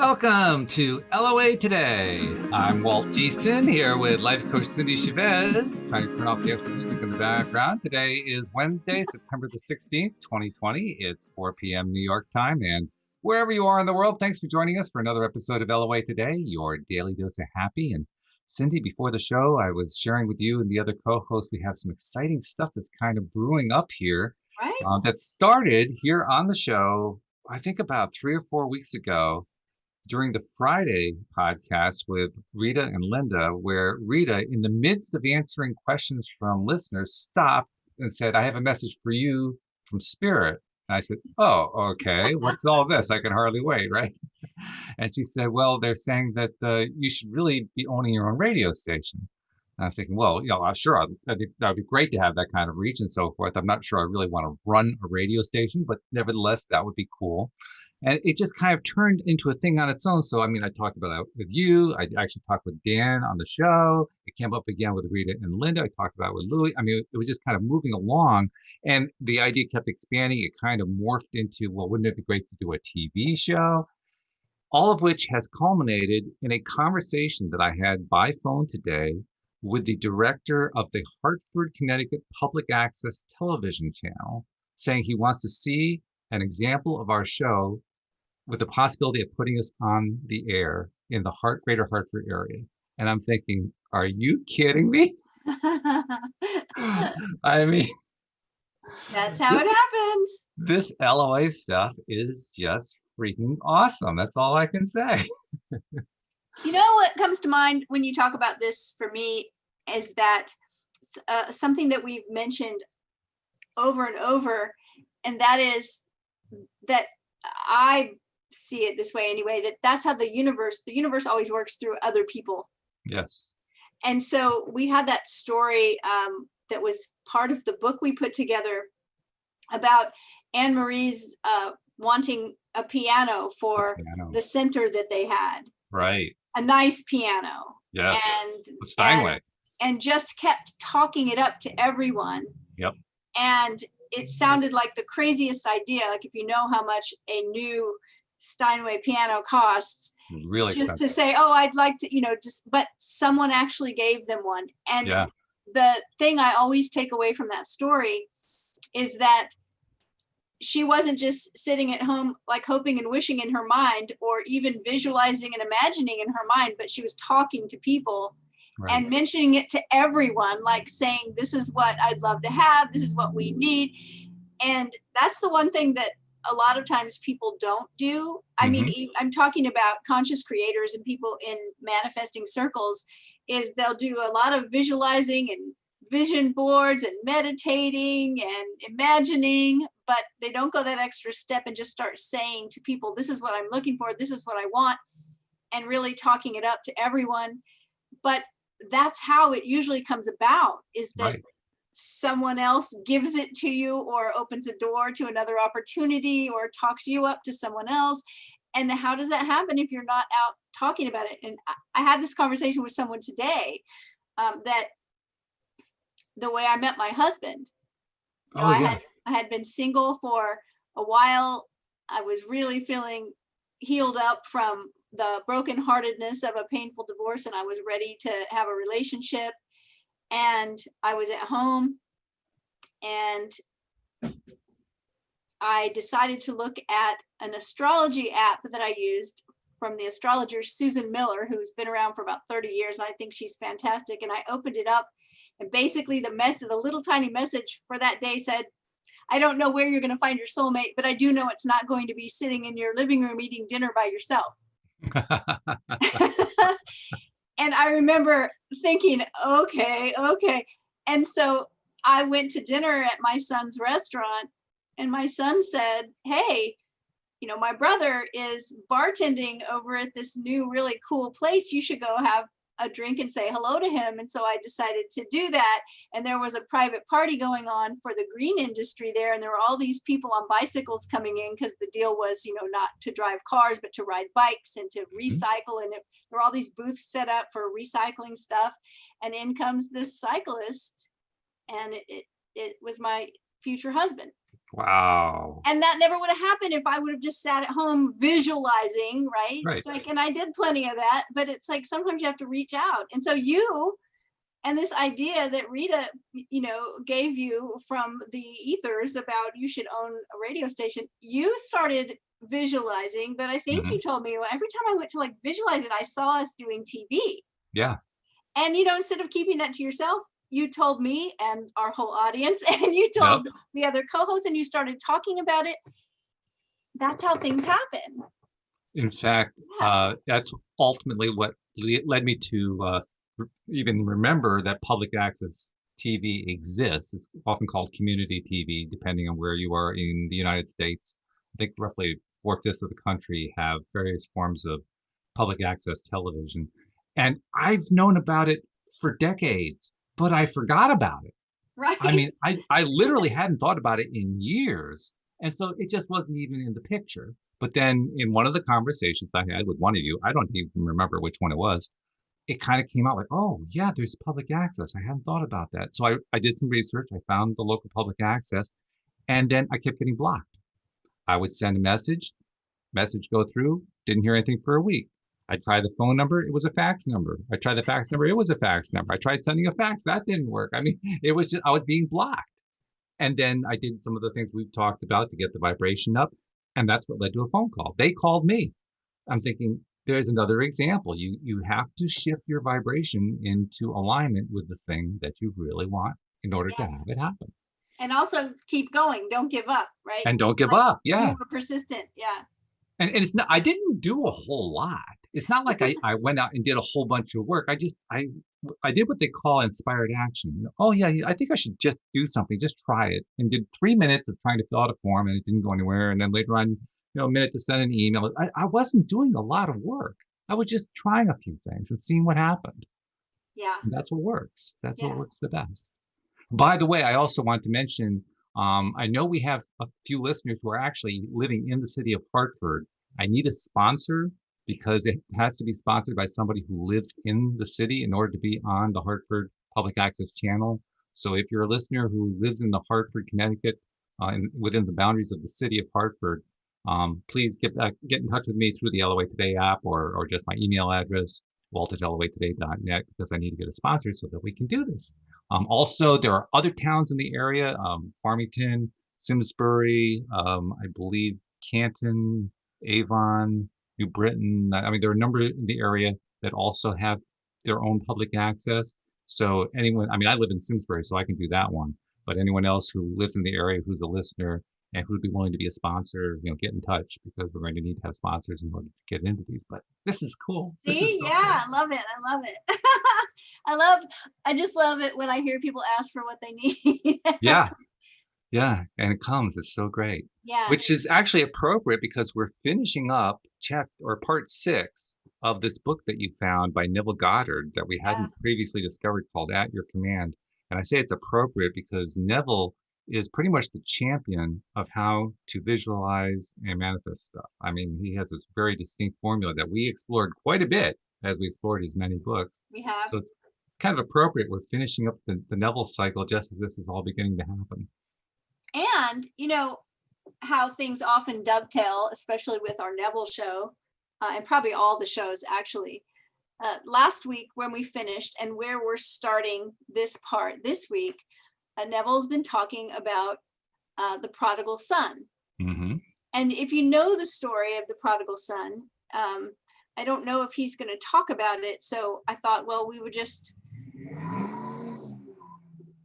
Welcome to LOA Today. I'm Walt Thiessen here with life coach Cindy Chavez, trying to turn off the extra music in the background. Today is Wednesday, September the 16th, 2020. It's 4 p.m. New York time, and wherever you are in the world, thanks for joining us for another episode of LOA Today, your daily dose of happy. And Cindy, before the show, I was sharing with you and the other co-hosts, we have some exciting stuff that's kind of brewing up here. Right? That started here on the show, I think about 3 or 4 weeks ago, during the Friday podcast with Rita and Linda, where Rita, in the midst of answering questions from listeners, stopped and said, I have a message for you from Spirit. And I said, oh, okay. What's all this? I can hardly wait, right? And she said, well, they're saying that you should really be owning your own radio station. And I'm thinking, well, sure, I think that would be great to have that kind of reach and so forth. I'm not sure I really want to run a radio station, but nevertheless, that would be cool. And it just kind of turned into a thing on its own. So, I mean, I talked about that with you. I actually talked with Dan on the show. It came up again with Rita and Linda. I talked about it with Louie. I mean, it was just kind of moving along. And the idea kept expanding. It kind of morphed into, well, wouldn't it be great to do a TV show? All of which has culminated in a conversation that I had by phone today with the director of the Hartford, Connecticut Public Access Television Channel, saying he wants to see an example of our show with the possibility of putting us on the air in the greater Hartford area. And I'm thinking, are you kidding me? I mean, That's how this, it happens. this LOA stuff is just freaking awesome. That's all I can say. You know what comes to mind when you talk about this for me is that something that we've mentioned over and over, and that is that I see it this way anyway, that's how the universe always works through other people. Yes. And so we had that story that was part of the book we put together about Anne Marie's wanting a piano for the center that they had. Right. A nice piano. Yes. And the Steinway. And just kept talking it up to everyone. Yep. And it sounded like the craziest idea. Like, if you know how much a new Steinway piano costs, really just expensive. to say, oh, I'd like to, but someone actually gave them one. And the thing I always take away from that story is that she wasn't just sitting at home, like hoping and wishing in her mind, or even visualizing and imagining in her mind, but she was talking to people and mentioning it to everyone, like saying, this is what I'd love to have. This is what we need. And that's the one thing that a lot of times people don't do. I mean, I'm talking about conscious creators and people in manifesting circles, is they'll do a lot of visualizing and vision boards and meditating and imagining, but they don't go that extra step and just start saying to people, this is what I'm looking for, this is what I want, and really talking it up to everyone. But that's how it usually comes about, is that someone else gives it to you, or opens a door to another opportunity, or talks you up to someone else. And how does that happen if you're not out talking about it? And I had this conversation with someone today, that the way I met my husband, I had been single for a while. I was really feeling healed up from the brokenheartedness of a painful divorce, and I was ready to have a relationship. And I was at home, and I decided to look at an astrology app that I used from the astrologer Susan Miller, who's been around for about 30 years. And I think she's fantastic. And I opened it up, and basically the little tiny message for that day said, I don't know where you're going to find your soulmate, but I do know it's not going to be sitting in your living room eating dinner by yourself. And I remember thinking, okay. And so I went to dinner at my son's restaurant, and my son said, hey, my brother is bartending over at this new really cool place. You should go have a drink and say hello to him. And so I decided to do that. And there was a private party going on for the green industry there. And there were all these people on bicycles coming in, because the deal was, not to drive cars, but to ride bikes and to recycle. And there were all these booths set up for recycling stuff. And in comes this cyclist, and it was my future husband. Wow. And that never would have happened if I would have just sat at home visualizing, right? Right. It's like, and I did plenty of that, but it's like sometimes you have to reach out. And so you and this idea that Rita, gave you from the ethers about you should own a radio station, you started visualizing, but I think Hmm. you told me, well, every time I went to like visualize it, I saw us doing TV. Yeah. And instead of keeping that to yourself, you told me and our whole audience, and you Yep. told the other co-hosts, and you started talking about it. That's how things happen. In fact, Yeah. that's ultimately what led me to even remember that public access TV exists. It's often called community TV, depending on where you are in the United States. I think roughly 4/5 of the country have various forms of public access television. And I've known about it for decades, but I forgot about it. I Right. mean, I literally hadn't thought about it in years, and so it just wasn't even in the picture. But then in one of the conversations I had with one of you, I don't even remember which one it was, it kind of came out like, "Oh, yeah, there's public access. I hadn't thought about that." So I did some research. I found the local public access, and then I kept getting blocked. I would send a message go through, didn't hear anything for a week. I tried the phone number, it was a fax number. I tried the fax number, it was a fax number. I tried sending a fax, that didn't work. I mean, it was just, I was being blocked. And then I did some of the things we've talked about to get the vibration up. And that's what led to a phone call. They called me. I'm thinking, there's another example. You have to shift your vibration into alignment with the thing that you really want in order to Yeah. have it happen. And also keep going. Don't give up, right? And don't give Like, up. you Yeah. were persistent. Yeah. And it's not, I didn't do a whole lot. It's not like I went out and did a whole bunch of work. I did what they call inspired action. Oh yeah, I think I should just do something, just try it. And did 3 minutes of trying to fill out a form and it didn't go anywhere. And then later on, a minute to send an email. I wasn't doing a lot of work. I was just trying a few things and seeing what happened. Yeah. And that's what works. That's what Yeah. works the best. By the way, I also want to mention, I know we have a few listeners who are actually living in the city of Hartford. I need a sponsor because it has to be sponsored by somebody who lives in the city in order to be on the Hartford Public Access Channel. So if you're a listener who lives in the Hartford, Connecticut, and within the boundaries of the city of Hartford, please get in touch with me through the LOA Today app or just my email address, walt@loatoday.net, because I need to get a sponsor so that we can do this. Also, there are other towns in the area, Farmington, Simsbury, I believe Canton, Avon, New Britain. I mean, there are a number in the area that also have their own public access. So anyone, I mean, I live in Simsbury, so I can do that one. But anyone else who lives in the area who's a listener and who'd be willing to be a sponsor, get in touch because we're going to need to have sponsors in order to get into these. But this is cool. This is See, so cool. yeah, I love it. I love it. I just love it when I hear people ask for what they need. Yeah. Yeah, and it comes. It's so great. Yeah. Which is actually appropriate because we're finishing up part 6 of this book that you found by Neville Goddard that we Yeah. hadn't previously discovered called At Your Command. And I say it's appropriate because Neville is pretty much the champion of how to visualize and manifest stuff. I mean, he has this very distinct formula that we explored quite a bit as we explored his many books. We have. So it's kind of appropriate. We're finishing up the Neville cycle just as this is all beginning to happen. And how things often dovetail, especially with our Neville show, and probably all the shows actually. Last week when we finished and where we're starting this part this week, Neville's been talking about the prodigal son. Mm-hmm. And if you know the story of the prodigal son, I don't know if he's going to talk about it. So I thought, well, we would just,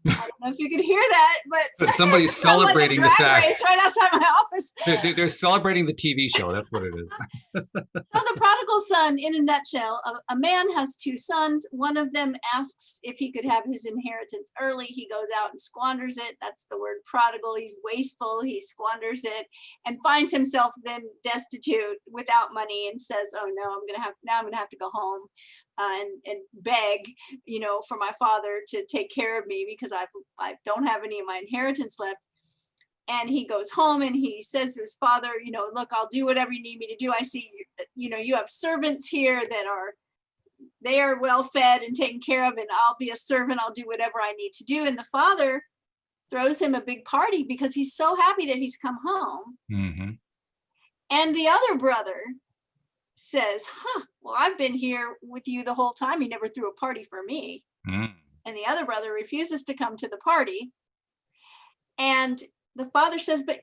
I don't know if you could hear that, but somebody's celebrating like the fact race right outside my office. They're celebrating the TV show. That's what it is. So the prodigal son, in a nutshell, a man has 2 sons. One of them asks if he could have his inheritance early. He goes out and squanders it. That's the word prodigal. He's wasteful. He squanders it and finds himself then destitute without money and says, "Oh no, I'm gonna have to go home and beg, for my father to take care of me because I don't have any of my inheritance left." And he goes home and he says to his father, "Look, I'll do whatever you need me to do. I see, you have servants here that they are well fed and taken care of, and I'll be a servant. I'll do whatever I need to do." And the father throws him a big party because he's so happy that he's come home. Mm-hmm. And the other brother says, well, I've been here with you the whole time. You never threw a party for me. Mm. And the other brother refuses to come to the party. And the father says, but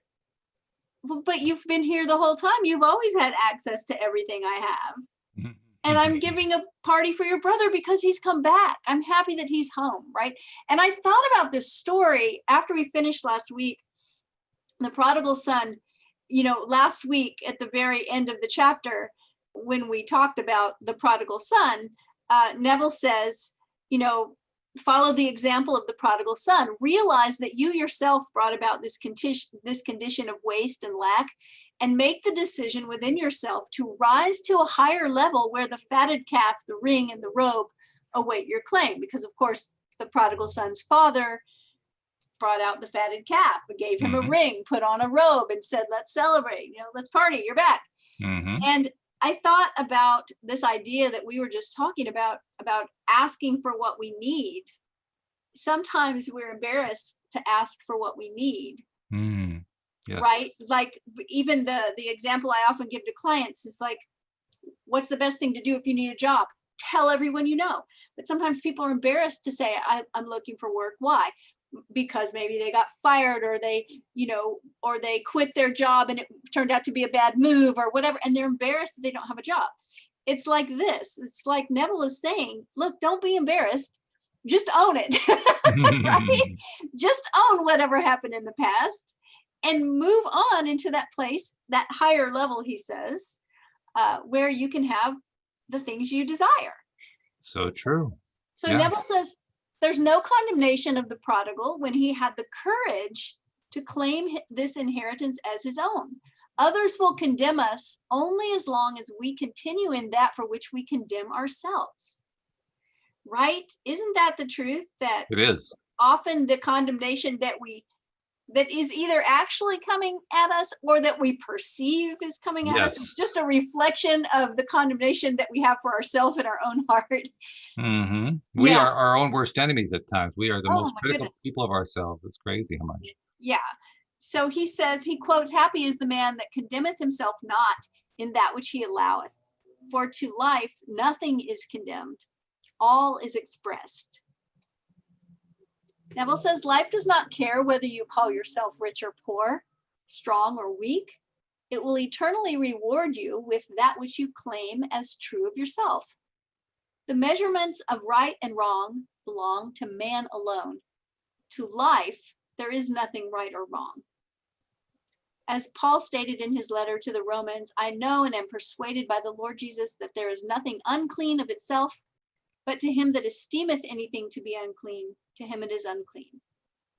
you've been here the whole time. You've always had access to everything I have. Mm-hmm. And I'm giving a party for your brother because he's come back. I'm happy that he's home, right? And I thought about this story after we finished last week, the prodigal son. Last week at the very end of the chapter, when we talked about the prodigal son, Neville says, follow the example of the prodigal son. Realize that you yourself brought about this condition of waste and lack, and make the decision within yourself to rise to a higher level where the fatted calf, the ring, and the robe await your claim. Because, of course, the prodigal son's father brought out the fatted calf, gave him Mm-hmm. a ring, put on a robe, and said, let's celebrate, let's party, you're back. Mm-hmm. And I thought about this idea that we were just talking about asking for what we need. Sometimes we're embarrassed to ask for what we need. Mm. Yes. Right? Like even the example I often give to clients is like, what's the best thing to do if you need a job? Tell everyone you know. But sometimes people are embarrassed to say, I'm looking for work. Why? Because maybe they got fired, or they quit their job and it turned out to be a bad move or whatever. And they're embarrassed that they don't have a job. It's like this. It's like Neville is saying, look, don't be embarrassed. Just own it. Right? Just own whatever happened in the past and move on into that place, that higher level, he says, where you can have the things you desire. So true. So yeah. Neville says there's no condemnation of the prodigal when he had the courage to claim this inheritance as his own. Others will condemn us only as long as we continue in that for which we condemn ourselves. Right? Isn't that the truth? That it is often the condemnation that is either actually coming at us or that we perceive is coming at us. It's just a reflection of the condemnation that we have for ourselves in our own heart. Mm-hmm. We are our own worst enemies at times. We are the most critical people of ourselves. It's crazy how much. Yeah. So he says, he quotes, happy is the man that condemneth himself not in that which he alloweth. For to life nothing is condemned. All is expressed. Neville says, life does not care whether you call yourself rich or poor, strong or weak. It will eternally reward you with that which you claim as true of yourself. The measurements of right and wrong belong to man alone. To life, there is nothing right or wrong. As Paul stated in his letter to the Romans, I know and am persuaded by the Lord Jesus that there is nothing unclean of itself, but to him that esteemeth anything to be unclean, to him it is unclean.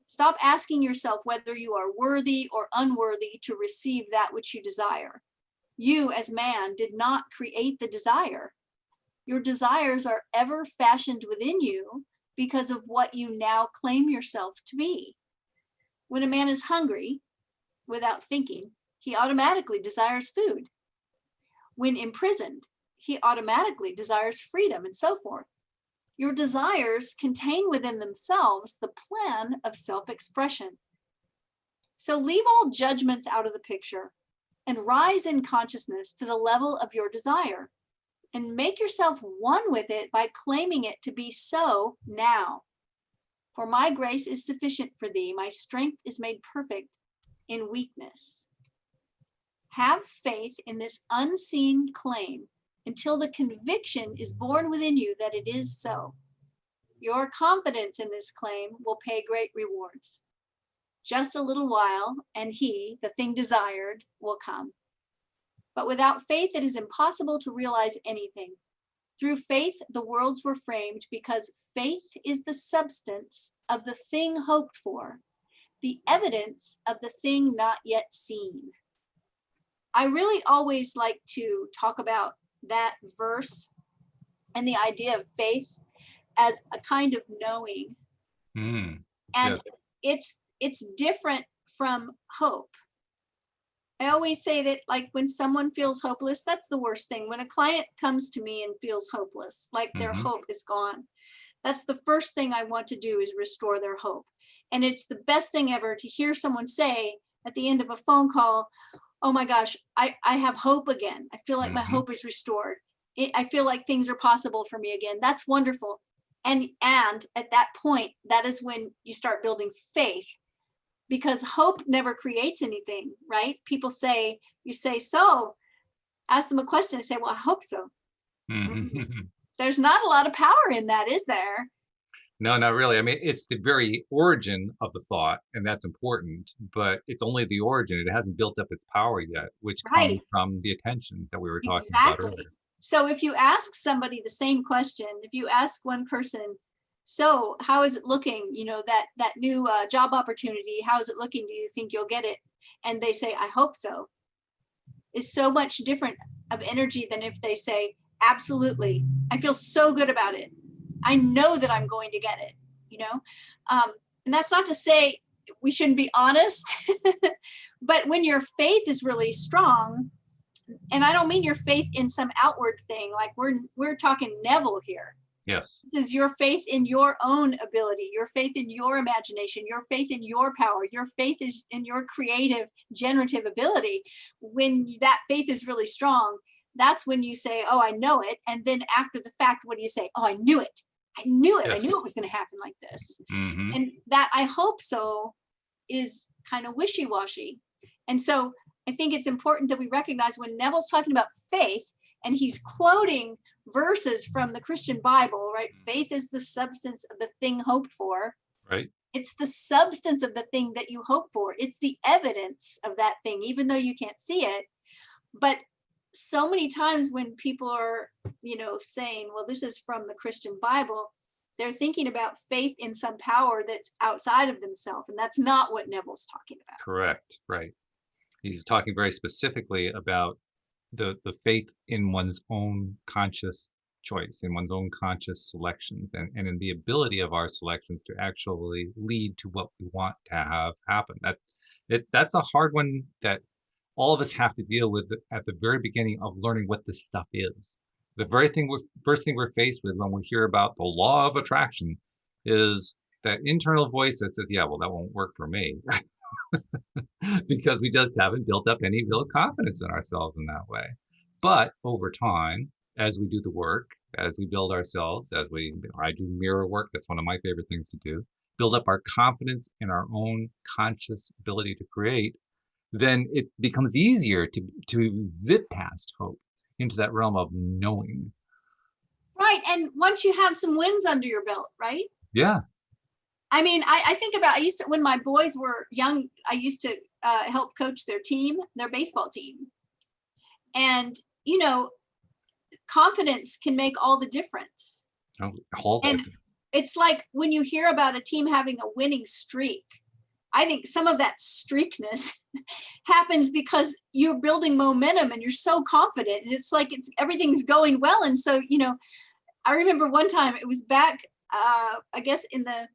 Stop asking yourself whether you are worthy or unworthy to receive that which you desire. You, as man, did not create the desire. Your desires are ever fashioned within you because of what you now claim yourself to be. When a man is hungry, without thinking, he automatically desires food. When imprisoned, he automatically desires freedom, and so forth. Your desires contain within themselves the plan of self-expression. So leave all judgments out of the picture and rise in consciousness to the level of your desire and make yourself one with it by claiming it to be so now. For my grace is sufficient for thee. My strength is made perfect in weakness. Have faith in this unseen claim until the conviction is born within you that it is so. Your confidence in this claim will pay great rewards. Just a little while, and he, the thing desired, will come. But without faith, it is impossible to realize anything. Through faith, the worlds were framed because faith is the substance of the thing hoped for, the evidence of the thing not yet seen. I really always like to talk about that verse and the idea of faith as a kind of knowing. And it's different from hope. I always say that, like, when someone feels hopeless, that's the worst thing. When a client comes to me and feels hopeless, like their hope is gone, that's the first thing I want to do, is restore their hope. And it's the best thing ever to hear someone say at the end of a phone call, oh my gosh, I have hope again. I feel like my hope is restored. I feel like things are possible for me again. That's wonderful. And at that point, that is when you start building faith, because hope never creates anything, right? People say, you say, so ask them a question and say, well, I hope so. There's not a lot of power in that, is there? No, not really. I mean, it's the very origin of the thought, and that's important, but it's only the origin. It hasn't built up its power yet, which comes from the attention that we were talking about earlier. So if you ask somebody the same question, if you ask one person, so how is it looking, that new job opportunity, how is it looking? Do you think you'll get it? And they say, I hope so. Is so much different of energy than if they say, absolutely, I feel so good about it. I know that I'm going to get it, and that's not to say we shouldn't be honest, but when your faith is really strong, and I don't mean your faith in some outward thing, like we're talking Neville here. Yes. This is your faith in your own ability, your faith in your imagination, your faith in your power, your faith is in your creative, generative ability. When that faith is really strong, that's when you say, oh, I know it. And then after the fact, what do you say? Oh, I knew it. I knew it. Yes. I knew it was going to happen like this. And that I hope so is kind of wishy-washy. And so I think it's important that we recognize when Neville's talking about faith and he's quoting verses from the Christian Bible, right? Faith is the substance of the thing hoped for. Right. It's the substance of the thing that you hope for. It's the evidence of that thing, even though you can't see it. But so many times when people are, saying, well, this is from the Christian Bible, they're thinking about faith in some power that's outside of themselves. And that's not what Neville's talking about. Correct. Right. He's talking very specifically about the faith in one's own conscious choice, in one's own conscious selections, and in the ability of our selections to actually lead to what we want to have happen. That's a hard one that all of us have to deal with at the very beginning of learning what this stuff is. The first thing we're faced with when we hear about the law of attraction is that internal voice that says, yeah, well, that won't work for me. Because we just haven't built up any real confidence in ourselves in that way. But over time, as we do the work, as we build ourselves, I do mirror work, that's one of my favorite things to do, build up our confidence in our own conscious ability to create, then it becomes easier to zip past hope into that realm of knowing. Right. And once you have some wins under your belt, right? Yeah. I mean, I think about, when my boys were young, I used to help coach their baseball team. And, confidence can make all the difference. And it's like when you hear about a team having a winning streak, I think some of that streakness happens because you're building momentum and you're so confident. And it's like everything's going well. And so, I remember one time it was back, I guess in the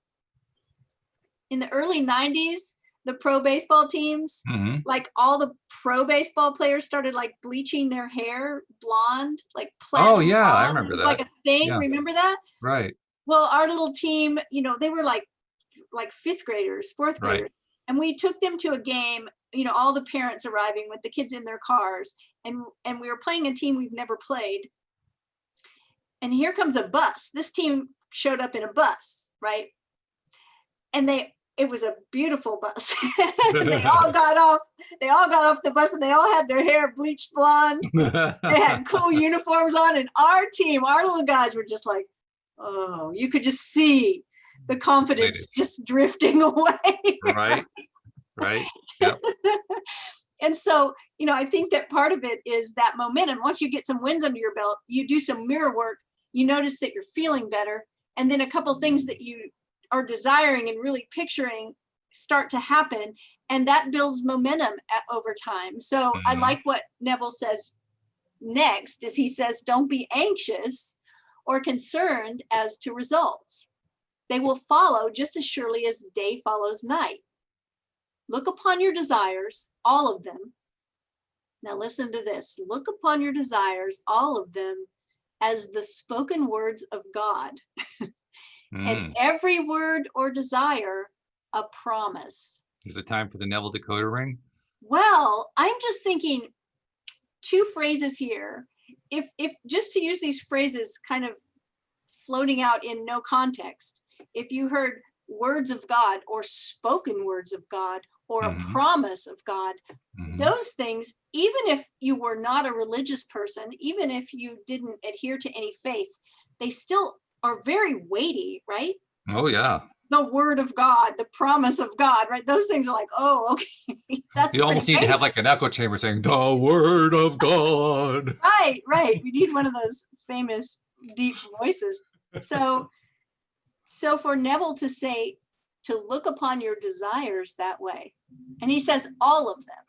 early 90s, the pro baseball teams, like all the pro baseball players started like bleaching their hair blonde, like platinum. Oh yeah, blonde. I remember that. It was like a thing. Yeah. Remember that? Right. Well, our little team, they were like fifth graders, fourth graders. Right. And we took them to a game, all the parents arriving with the kids in their cars. And we were playing a team we've never played. And here comes a bus. This team showed up in a bus, right? And it was a beautiful bus. They all got off the bus and they all had their hair bleached blonde. They had cool uniforms on, and our little guys were just like, oh, you could just see the confidence just drifting away. Right. Yep. And so, I think that part of it is that momentum. Once you get some wins under your belt, you do some mirror work, you notice that you're feeling better. And then a couple things that you are desiring and really picturing start to happen, and that builds momentum over time. So I like what Neville says next is he says, don't be anxious or concerned as to results. They will follow just as surely as day follows night. Look upon your desires, all of them. Now listen to this. Look upon your desires, all of them, as the spoken words of God. And every word or desire a promise. Is it time for the Neville decoder ring? Well, I'm just thinking two phrases here. If just to use these phrases kind of floating out in no context, if you heard words of God or spoken words of God or a promise of God, those things, even if you were not a religious person, even if you didn't adhere to any faith, they still are very weighty, right? Oh, yeah. The word of God, the promise of God, right? Those things are like, oh, okay. That's you almost need to have like an echo chamber saying the word of God. Right. We need one of those famous deep voices. So for Neville to say, to look upon your desires that way, and he says all of them.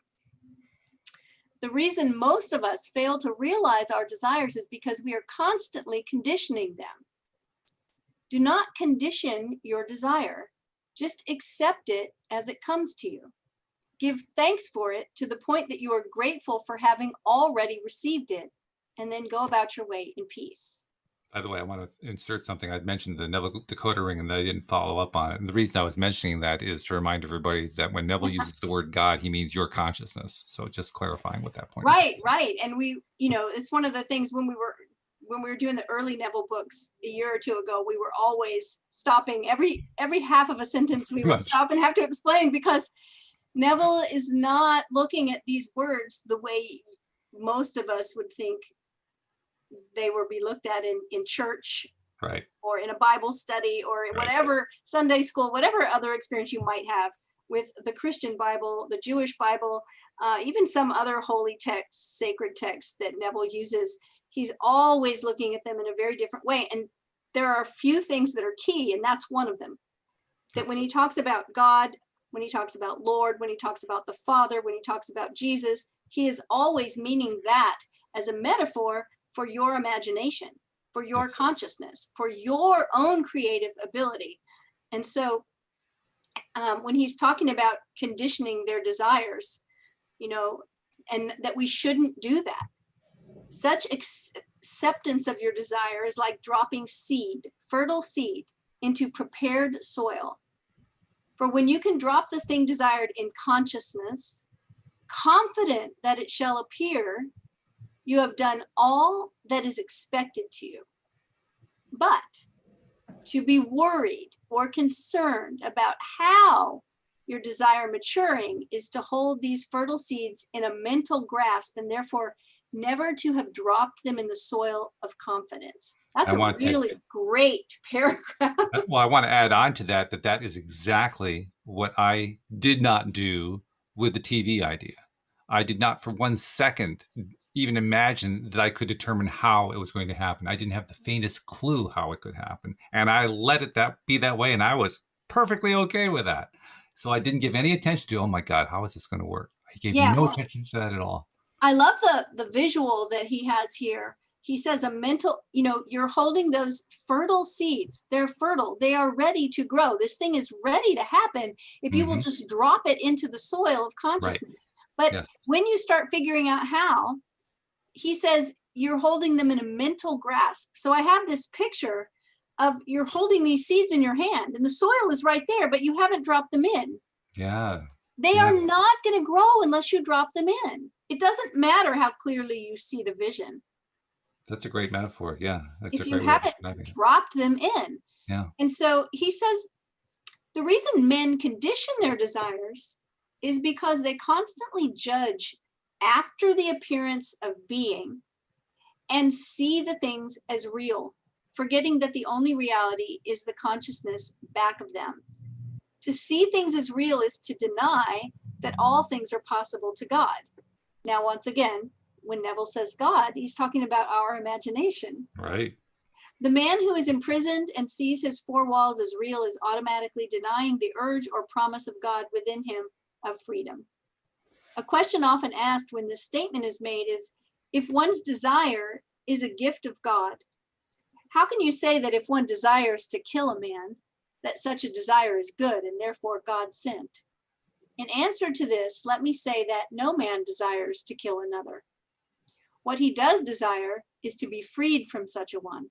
The reason most of us fail to realize our desires is because we are constantly conditioning them. Do not condition your desire. Just accept it as it comes to you. Give thanks for it to the point that you are grateful for having already received it, and then go about your way in peace. By the way, I want to insert something. I'd mentioned the Neville decoder ring and I didn't follow up on it. And the reason I was mentioning that is to remind everybody that when Neville uses the word God, he means your consciousness. So just clarifying what that point is. Right. And we, it's one of the things when we were doing the early Neville books a year or two ago, we were always stopping every half of a sentence. We would stop and have to explain, because Neville is not looking at these words the way most of us would think they would be looked at in church, right, or in a Bible study, or whatever, Sunday school, whatever other experience you might have with the Christian Bible, the Jewish Bible, even some other holy texts, sacred texts that Neville uses. He's always looking at them in a very different way. And there are a few things that are key, and that's one of them. That when he talks about God, when he talks about Lord, when he talks about the Father, when he talks about Jesus, he is always meaning that as a metaphor for your imagination, for your consciousness, for your own creative ability. And so when he's talking about conditioning their desires, and that we shouldn't do that. Such acceptance of your desire is like dropping seed, fertile seed, into prepared soil. For when you can drop the thing desired in consciousness, confident that it shall appear, you have done all that is expected to you. But to be worried or concerned about how your desire maturing is to hold these fertile seeds in a mental grasp, and therefore never to have dropped them in the soil of confidence. That's a really great paragraph. Well, I want to add on to that is exactly what I did not do with the TV idea. I did not for 1 second even imagine that I could determine how it was going to happen. I didn't have the faintest clue how it could happen. And I let it be that way, and I was perfectly okay with that. So I didn't give any attention to, oh my God, how is this going to work? I gave no attention to that at all. I love the visual that he has here. He says a mental, you're holding those fertile seeds. They're fertile. They are ready to grow. This thing is ready to happen if you will just drop it into the soil of consciousness. Right. But when you start figuring out how, he says you're holding them in a mental grasp. So I have this picture of you're holding these seeds in your hand and the soil is right there, but you haven't dropped them in. Yeah. They are not going to grow unless you drop them in. It doesn't matter how clearly you see the vision. That's a great metaphor. Yeah. That's if you haven't dropped them in. Yeah. And so he says the reason men condition their desires is because they constantly judge after the appearance of being and see the things as real, forgetting that the only reality is the consciousness back of them. To see things as real is to deny that all things are possible to God. Now, once again, when Neville says God, he's talking about our imagination. Right. The man who is imprisoned and sees his four walls as real is automatically denying the urge or promise of God within him of freedom. A question often asked when this statement is made is, if one's desire is a gift of God, how can you say that if one desires to kill a man, that such a desire is good and therefore God sent? In answer to this, let me say that no man desires to kill another. What he does desire is to be freed from such a one.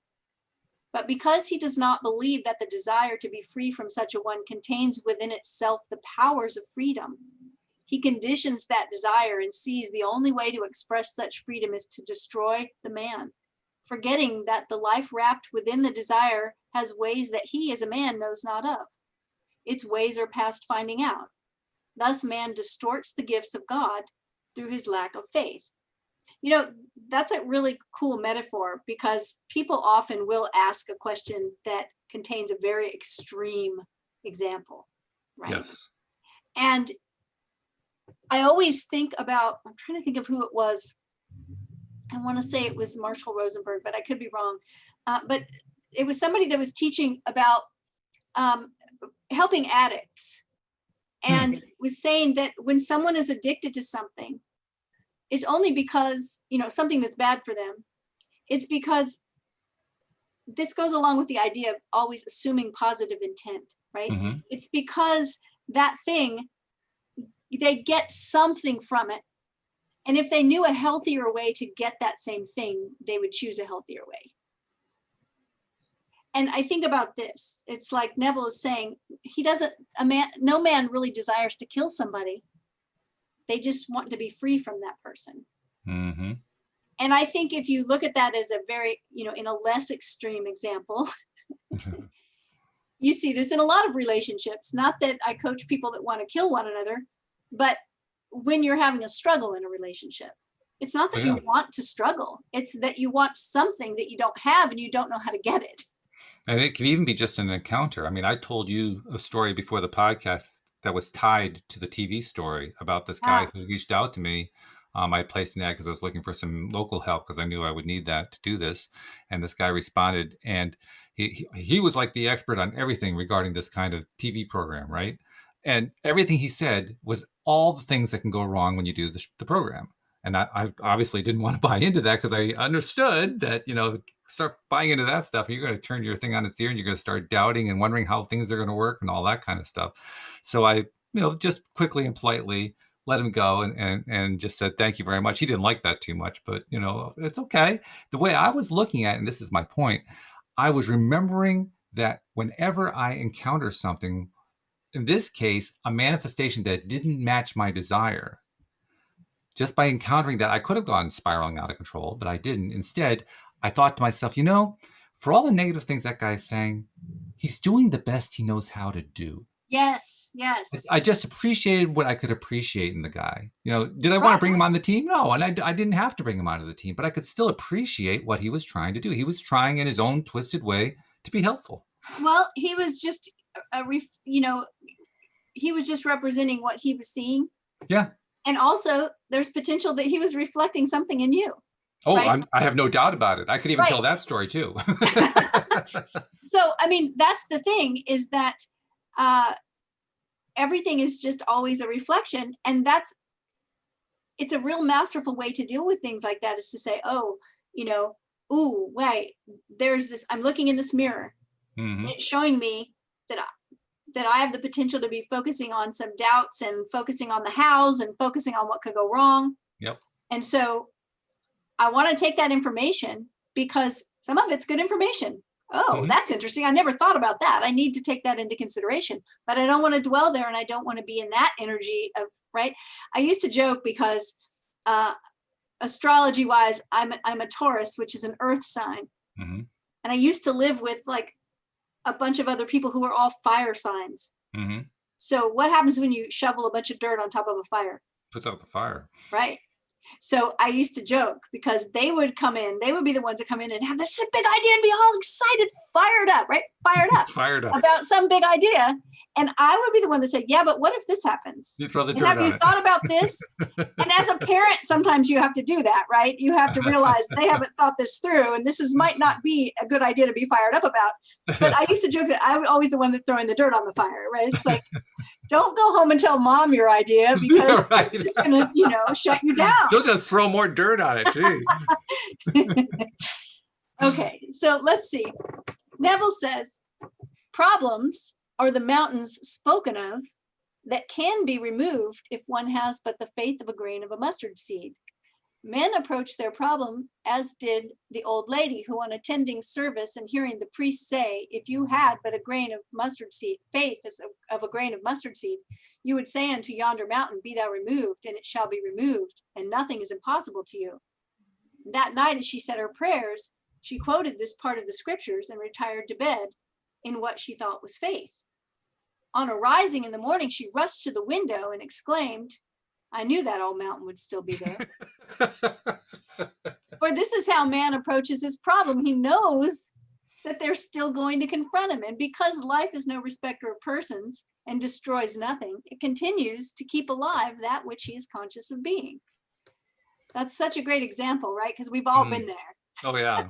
But because he does not believe that the desire to be free from such a one contains within itself the powers of freedom, he conditions that desire and sees the only way to express such freedom is to destroy the man, forgetting that the life wrapped within the desire has ways that he as a man knows not of. Its ways are past finding out. Thus man distorts the gifts of God through his lack of faith. You know, that's a really cool metaphor, because people often will ask a question that contains a very extreme example, right? Yes. And I always think about, I'm trying to think of who it was. I want to say it was Marshall Rosenberg, but I could be wrong. But it was somebody that was teaching about helping addicts, and was saying that when someone is addicted to something, it's only because, you know, something that's bad for them. It's because this goes along with the idea of always assuming positive intent, right? Mm-hmm. It's because that thing, they get something from it. And if they knew a healthier way to get that same thing, they would choose a healthier way. And I think about this. It's like Neville is saying, no man really desires to kill somebody. They just want to be free from that person. Mm-hmm. And I think if you look at that as a very, you know, in a less extreme example, you see this in a lot of relationships. Not that I coach people that want to kill one another, but when you're having a struggle in a relationship, it's not that you want to struggle. It's that you want something that you don't have and you don't know how to get it. And it can even be just an encounter. I mean, I told you a story before the podcast that was tied to the TV story about this guy who reached out to me. I placed an ad because I was looking for some local help because I knew I would need that to do this. And this guy responded, and he was like the expert on everything regarding this kind of TV program, right? And everything he said was all the things that can go wrong when you do the program. And I obviously didn't want to buy into that because I understood that, you know, start buying into that stuff, you're going to turn your thing on its ear and you're going to start doubting and wondering how things are going to work and all that kind of stuff. So I, you know, just quickly and politely let him go and just said, thank you very much. He didn't like that too much, but, you know, it's okay. The way I was looking at it, and this is my point, I was remembering that whenever I encounter something, in this case, a manifestation that didn't match my desire, just by encountering that, I could have gone spiraling out of control, but I didn't. Instead, I thought to myself, you know, for all the negative things that guy's saying, he's doing the best he knows how to do. Yes, yes. I just appreciated what I could appreciate in the guy. You know, did I want to bring him on the team? No, and I didn't have to bring him onto the team, but I could still appreciate what he was trying to do. He was trying in his own twisted way to be helpful. Well, he was just, he was just representing what he was seeing. Yeah. And also, there's potential that he was reflecting something in you. Oh, right? I have no doubt about it. I could even tell that story too. So, I mean, that's the thing, is that everything is just always a reflection. And it's a real masterful way to deal with things like that, is to say, oh, you know, ooh, wait, there's this, I'm looking in this mirror. Mm-hmm. It's showing me that I have the potential to be focusing on some doubts and focusing on the hows and focusing on what could go wrong. Yep. And so I want to take that information, because some of it's good information. Oh, that's interesting. I never thought about that. I need to take that into consideration, but I don't want to dwell there, and I don't want to be in that energy of, right? I used to joke, because astrology wise, I'm a Taurus, which is an earth sign. Mm-hmm. And I used to live with like a bunch of other people who were all fire signs. Mm-hmm. So what happens when you shovel a bunch of dirt on top of a fire? Puts out the fire. Right. So I used to joke, because they would come in, they would be the ones that come in and have this big idea and be all excited, fired up, right? Fired up about some big idea. And I would be the one that said, yeah, but what if this happens? You throw the dirt on it. Have you thought about this? And as a parent, sometimes you have to do that, right? You have to realize they haven't thought this through, and this might not be a good idea to be fired up about. But I used to joke that I was always the one that's throwing the dirt on the fire, right? It's like, don't go home and tell mom your idea, because it's going to, shut you down. You'll just throw more dirt on it, gee. Okay, so let's see. Neville says, problems are the mountains spoken of that can be removed if one has but the faith of a grain of a mustard seed. Men approached their problem, as did the old lady, who on attending service and hearing the priest say, if you had but a grain of mustard seed, faith as of a grain of mustard seed, you would say unto yonder mountain, be thou removed, and it shall be removed, and nothing is impossible to you. That night, as she said her prayers, she quoted this part of the scriptures and retired to bed in what she thought was faith. On arising in the morning, she rushed to the window and exclaimed, I knew that old mountain would still be there. For this is how man approaches his problem. He knows that they're still going to confront him. And because life is no respecter of persons and destroys nothing, it continues to keep alive that which he is conscious of being. That's such a great example, right? Because we've all been there. Oh, yeah.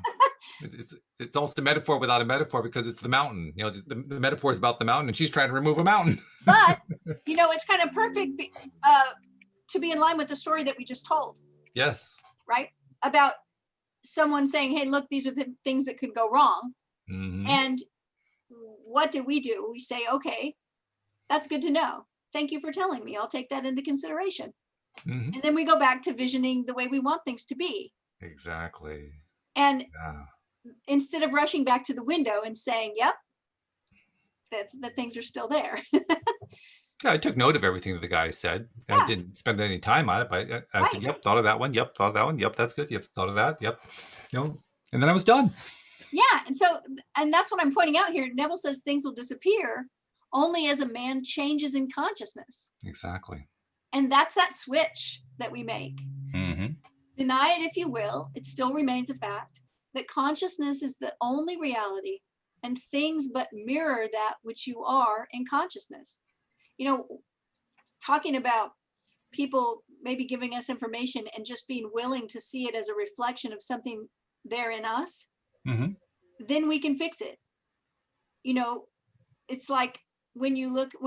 It's almost a metaphor without a metaphor, because it's the mountain. You know, the metaphor is about the mountain, and she's trying to remove a mountain. But, you know, it's kind of perfect to be in line with the story that we just told. Yes. Right? About someone saying, hey, look, these are the things that could go wrong. Mm-hmm. And what do? We say, okay, that's good to know. Thank you for telling me. I'll take that into consideration. Mm-hmm. And then we go back to visioning the way we want things to be. Exactly. And instead of rushing back to the window and saying, yep, that things are still there. Yeah, I took note of everything that the guy said. Yeah. I didn't spend any time on it, but I said, yep, thought of that one. Yep, thought of that one. Yep, that's good. Yep, thought of that. Yep. You know, and then I was done. Yeah. And that's what I'm pointing out here. Neville says things will disappear only as a man changes in consciousness. Exactly. And that's that switch that we make. Mm-hmm. Deny it if you will, it still remains a fact that consciousness is the only reality, and things but mirror that which you are in consciousness. You know, talking about people maybe giving us information and just being willing to see it as a reflection of something there in us, mm-hmm. Then we can fix it. You know, it's like when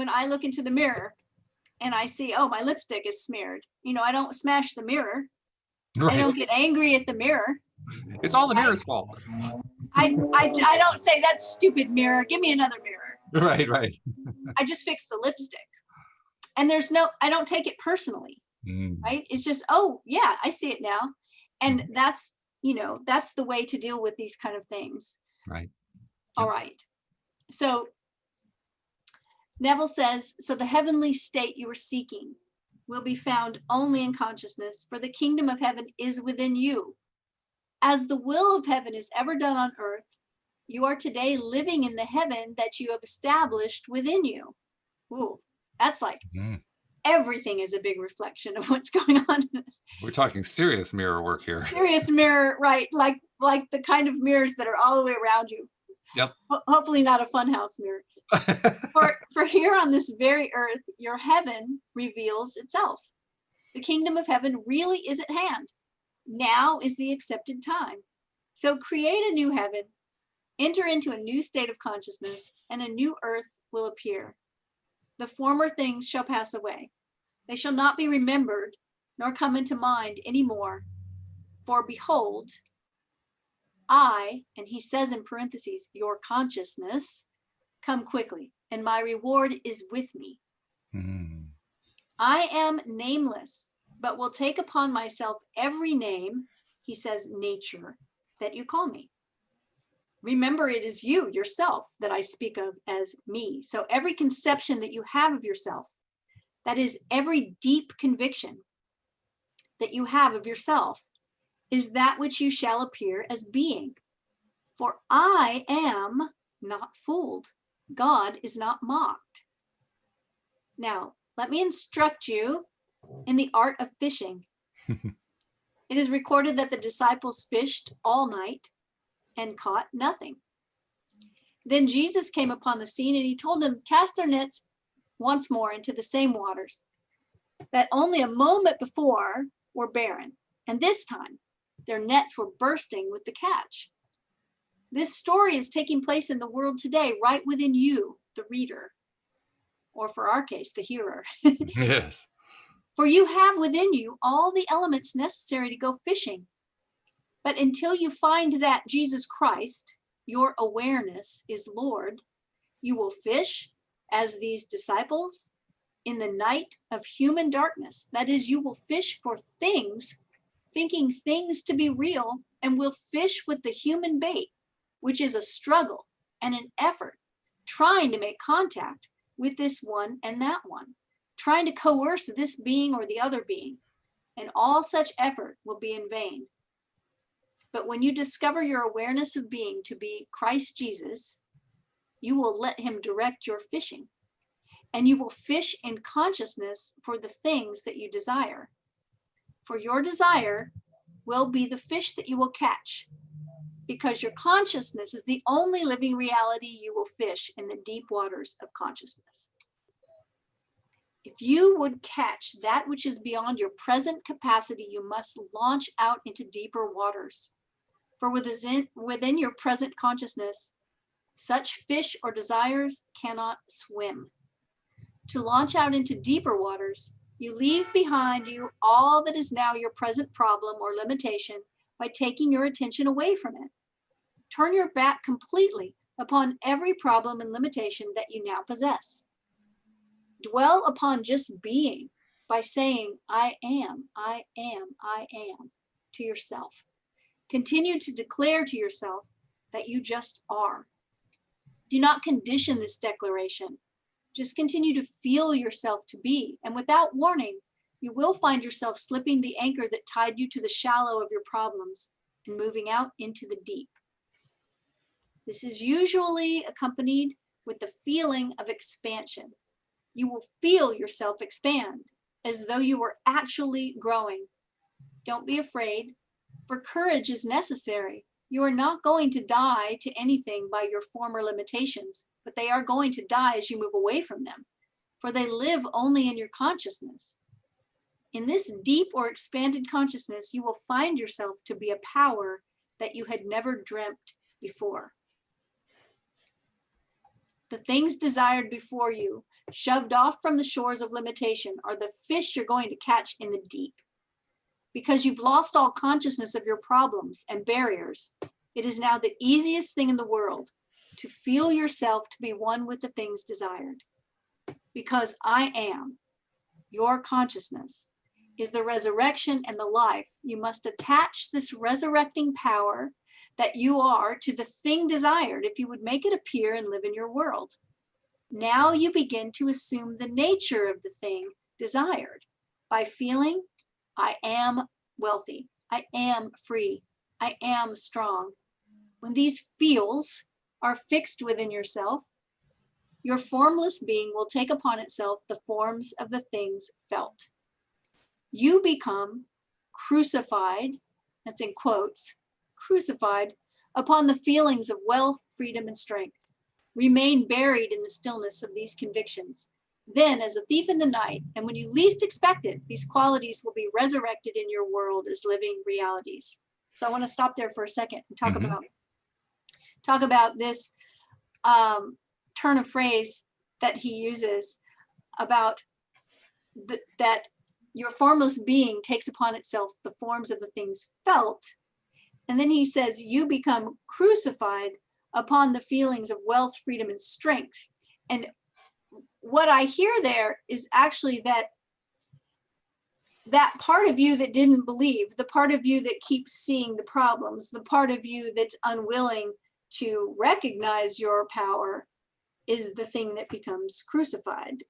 I look into the mirror and I see, oh, my lipstick is smeared. You know, I don't smash the mirror. Right. I don't get angry at the mirror. It's all the mirror's fault. I don't say, that's stupid mirror, give me another mirror. Right. I just fix the lipstick. And I don't take it personally, right? It's just, oh yeah, I see it now. And that's the way to deal with these kind of things. Right. All right. So Neville says, so the heavenly state you are seeking will be found only in consciousness, for the kingdom of heaven is within you. As the will of heaven is ever done on earth, you are today living in the heaven that you have established within you. Ooh, that's like everything is a big reflection of what's going on in us. We're talking serious mirror work here. Serious mirror, right? Like the kind of mirrors that are all the way around you. Yep. Hopefully not a funhouse mirror. For here on this very earth, your heaven reveals itself. The kingdom of heaven really is at hand. Now is the accepted time. So create a new heaven, enter into a new state of consciousness, and a new earth will appear. The former things shall pass away. They shall not be remembered, nor come into mind anymore. For behold, I, and he says in parentheses, your consciousness, come quickly, and my reward is with me. I am nameless, but will take upon myself every name, he says, nature, that you call me. Remember, it is you, yourself, that I speak of as me. So every conception that you have of yourself, that is every deep conviction that you have of yourself, is that which you shall appear as being. For I am not fooled. God is not mocked. Now, let me instruct you in the art of fishing. It is recorded that the disciples fished all night and caught nothing. Then Jesus came upon the scene and he told them, cast their nets once more into the same waters that only a moment before were barren. And this time their nets were bursting with the catch. This story is taking place in the world today, right within you, the reader, or for our case, the hearer. Yes. For you have within you all the elements necessary to go fishing. But until you find that Jesus Christ, your awareness, is Lord, you will fish as these disciples in the night of human darkness. That is, you will fish for things thinking things to be real and will fish with the human bait, which is a struggle and an effort, trying to make contact with this one and that one, trying to coerce this being or the other being, and all such effort will be in vain. But when you discover your awareness of being to be Christ Jesus, you will let him direct your fishing, and you will fish in consciousness for the things that you desire. For your desire will be the fish that you will catch, because your consciousness is the only living reality you will fish in the deep waters of consciousness. If you would catch that which is beyond your present capacity, you must launch out into deeper waters. For within your present consciousness, such fish or desires cannot swim. To launch out into deeper waters, you leave behind you all that is now your present problem or limitation by taking your attention away from it. Turn your back completely upon every problem and limitation that you now possess. Dwell upon just being by saying, I am, I am, I am, to yourself. Continue to declare to yourself that you just are. Do not condition this declaration. Just continue to feel yourself to be, and without warning, you will find yourself slipping the anchor that tied you to the shallow of your problems and moving out into the deep. This is usually accompanied with the feeling of expansion. You will feel yourself expand as though you were actually growing. Don't be afraid, for courage is necessary. You are not going to die to anything by your former limitations, but they are going to die as you move away from them, for they live only in your consciousness. In this deep or expanded consciousness, you will find yourself to be a power that you had never dreamt before. The things desired before you, shoved off from the shores of limitation, are the fish you're going to catch in the deep. Because you've lost all consciousness of your problems and barriers, it is now the easiest thing in the world to feel yourself to be one with the things desired. Because I am, your consciousness, is the resurrection and the life, you must attach this resurrecting power that you are to the thing desired if you would make it appear and live in your world. Now you begin to assume the nature of the thing desired by feeling, I am wealthy, I am free, I am strong. When these feels are fixed within yourself, your formless being will take upon itself the forms of the things felt. You become crucified, that's in quotes, crucified upon the feelings of wealth, freedom, and strength. Remain buried in the stillness of these convictions. Then, as a thief in the night, and when you least expect it, these qualities will be resurrected in your world as living realities. So I want to stop there for a second and talk about this turn of phrase that he uses about that your formless being takes upon itself the forms of the things felt. And then he says, you become crucified upon the feelings of wealth, freedom, and strength. And what I hear there is actually that part of you that didn't believe, the part of you that keeps seeing the problems, the part of you that's unwilling to recognize your power is the thing that becomes crucified.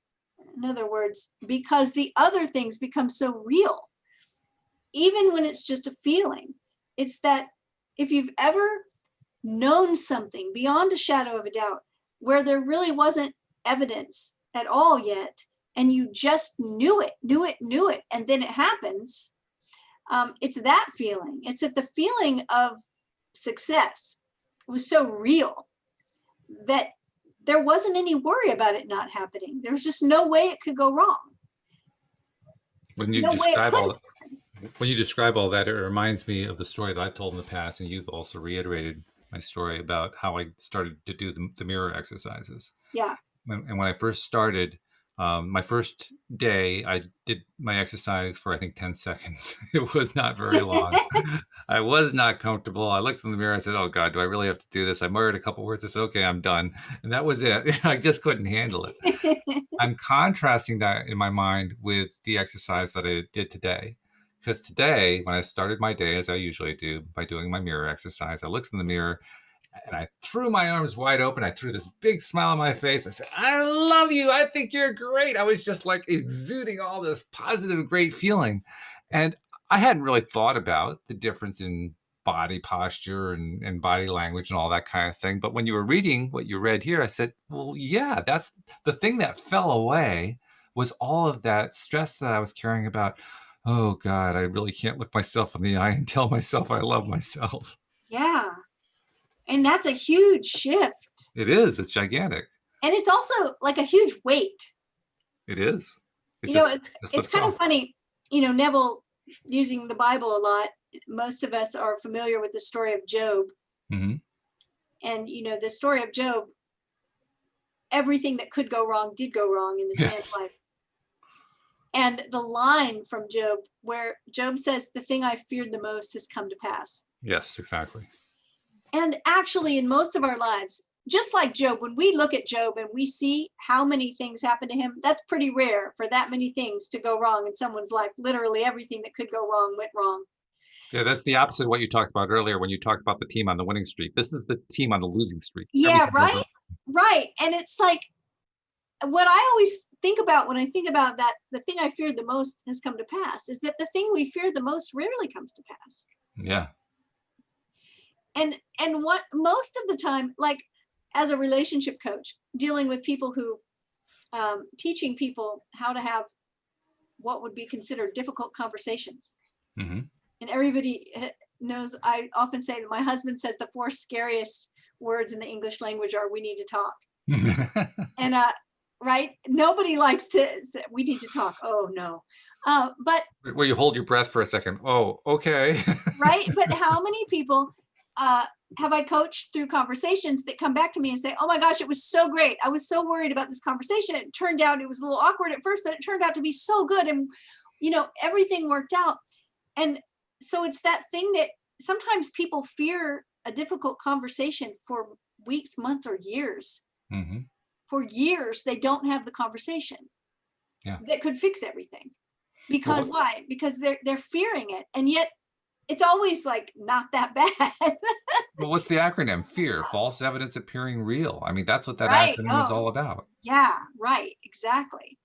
In other words, because the other things become so real, even when it's just a feeling. It's that if you've ever known something beyond a shadow of a doubt, where there really wasn't evidence at all yet, and you just knew it, and then it happens, it's that feeling. It's that the feeling of success was so real that there wasn't any worry about it not happening. There was just no way it could go wrong. When you describe all that, it reminds me of the story that I've told in the past, and you've also reiterated my story about how I started to do the mirror exercises. Yeah. And when I first started, my first day, I did my exercise for, I think, 10 seconds. It was not very long. I was not comfortable. I looked in the mirror. I said, oh, God, do I really have to do this? I muttered a couple words. I said, okay, I'm done. And that was it. I just couldn't handle it. I'm contrasting that in my mind with the exercise that I did today, because today, when I started my day, as I usually do, by doing my mirror exercise, I looked in the mirror and I threw my arms wide open. I threw this big smile on my face. I said, I love you. I think you're great. I was just like exuding all this positive, great feeling. And I hadn't really thought about the difference in body posture and body language and all that kind of thing. But when you were reading what you read here, I said, well, yeah, that's the thing that fell away was all of that stress that I was carrying about. Oh God, I really can't look myself in the eye and tell myself I love myself. Yeah. And that's a huge shift. It is. It's gigantic. And it's also like a huge weight. It is. It's kind of funny, Neville using the Bible a lot. Most of us are familiar with the story of Job. Mm-hmm. And, the story of Job, everything that could go wrong did go wrong in this man's life. And the line from Job where Job says, the thing I feared the most has come to pass. Yes, exactly. And actually, in most of our lives, just like Job, when we look at Job and we see how many things happen to him, that's pretty rare for that many things to go wrong in someone's life. Literally everything that could go wrong went wrong. Yeah, that's the opposite of what you talked about earlier when you talked about the team on the winning streak. This is the team on the losing streak. Yeah, right? Right. And it's like, what I always think about when I think about that, the thing I feared the most has come to pass, is that the thing we fear the most rarely comes to pass. Yeah. And what most of the time, like as a relationship coach, dealing with people who, teaching people how to have what would be considered difficult conversations. Mm-hmm. And everybody knows, I often say that my husband says the 4 scariest words in the English language are, we need to talk. And right, nobody likes to, we need to talk. Oh no. But where you hold your breath for a second. Oh, okay. Right. But how many people have I coached through conversations that come back to me and say, oh my gosh, it was so great. I was so worried about this conversation. It turned out it was a little awkward at first, but it turned out to be so good. And, everything worked out. And so it's that thing that sometimes people fear a difficult conversation for weeks, months, or years. Mm-hmm. For years, they don't have the conversation that could fix everything. Because why? Because they're fearing it. And yet it's always like not that bad. Well, what's the acronym? FEAR, false evidence appearing real. I mean, that's what that acronym is all about. Yeah, right. Exactly.